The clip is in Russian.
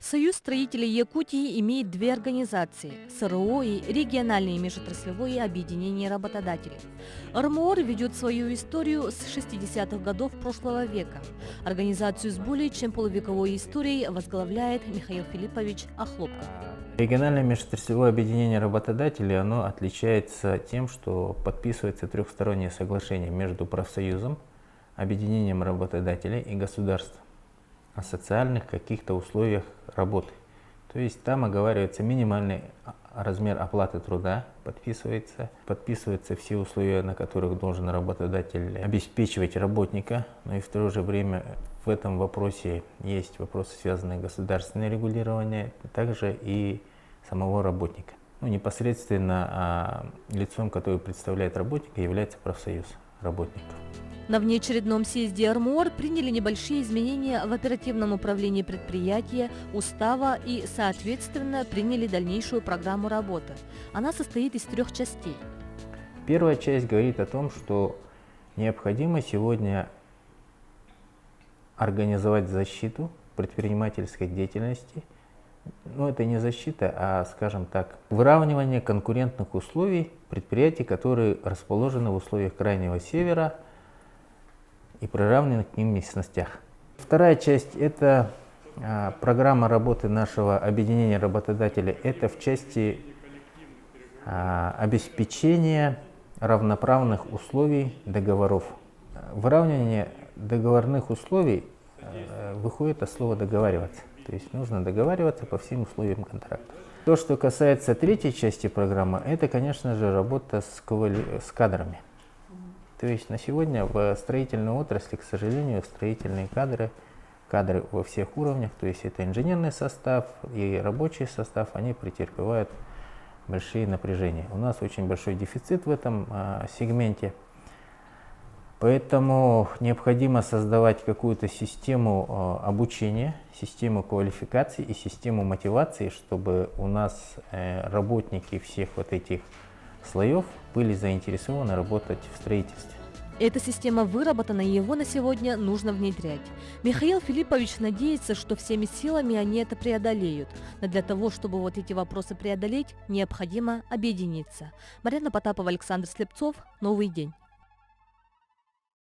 Союз строителей Якутии имеет две организации – СРО и региональные межотраслевые объединения работодателей. РМОР ведет свою историю с 60-х годов прошлого века. Организацию с более чем полувековой историей возглавляет Михаил Филиппович Охлопков. Региональное межотраслевое объединение работодателей, оно отличается тем, что подписывается трехстороннее соглашение между профсоюзом, объединением работодателей и государством о социальных каких-то условиях работы. То есть там оговаривается минимальный размер оплаты труда, подписываются все условия, на которых должен работодатель обеспечивать работника, но и в то же время в этом вопросе есть вопросы, связанные с государственным регулированием, также и самого работника. Непосредственно лицом, которое представляет работника, является профсоюз работников. На внеочередном съезде РМОР приняли небольшие изменения в оперативном управлении предприятия, устава и, соответственно, приняли дальнейшую программу работы. Она состоит из 3 частей. Первая часть говорит о том, что необходимо сегодня организовать защиту предпринимательской деятельности. Это не защита, а, скажем так, выравнивание конкурентных условий предприятий, которые расположены в условиях Крайнего Севера и приравнены к ним местностях. Вторая часть – это программа работы нашего объединения работодателей. Это в части обеспечения равноправных условий договоров. Выравнивание договорных условий выходит от слова «договариваться». То есть нужно договариваться по всем условиям контракта. То, что касается третьей части программы, это, конечно же, работа с кадрами. То есть на сегодня в строительной отрасли, к сожалению, строительные кадры во всех уровнях, то есть это инженерный состав и рабочий состав, они претерпевают большие напряжения. У нас очень большой дефицит в этом сегменте, поэтому необходимо создавать какую-то систему обучения, систему квалификации и систему мотивации, чтобы у нас работники всех вот этих слоев были заинтересованы работать в строительстве. Эта система выработана, и его на сегодня нужно внедрять. Михаил Филиппович надеется, что всеми силами они это преодолеют. Но для того, чтобы эти вопросы преодолеть, необходимо объединиться. Марьяна Потапова, Александр Слепцов. Новый день.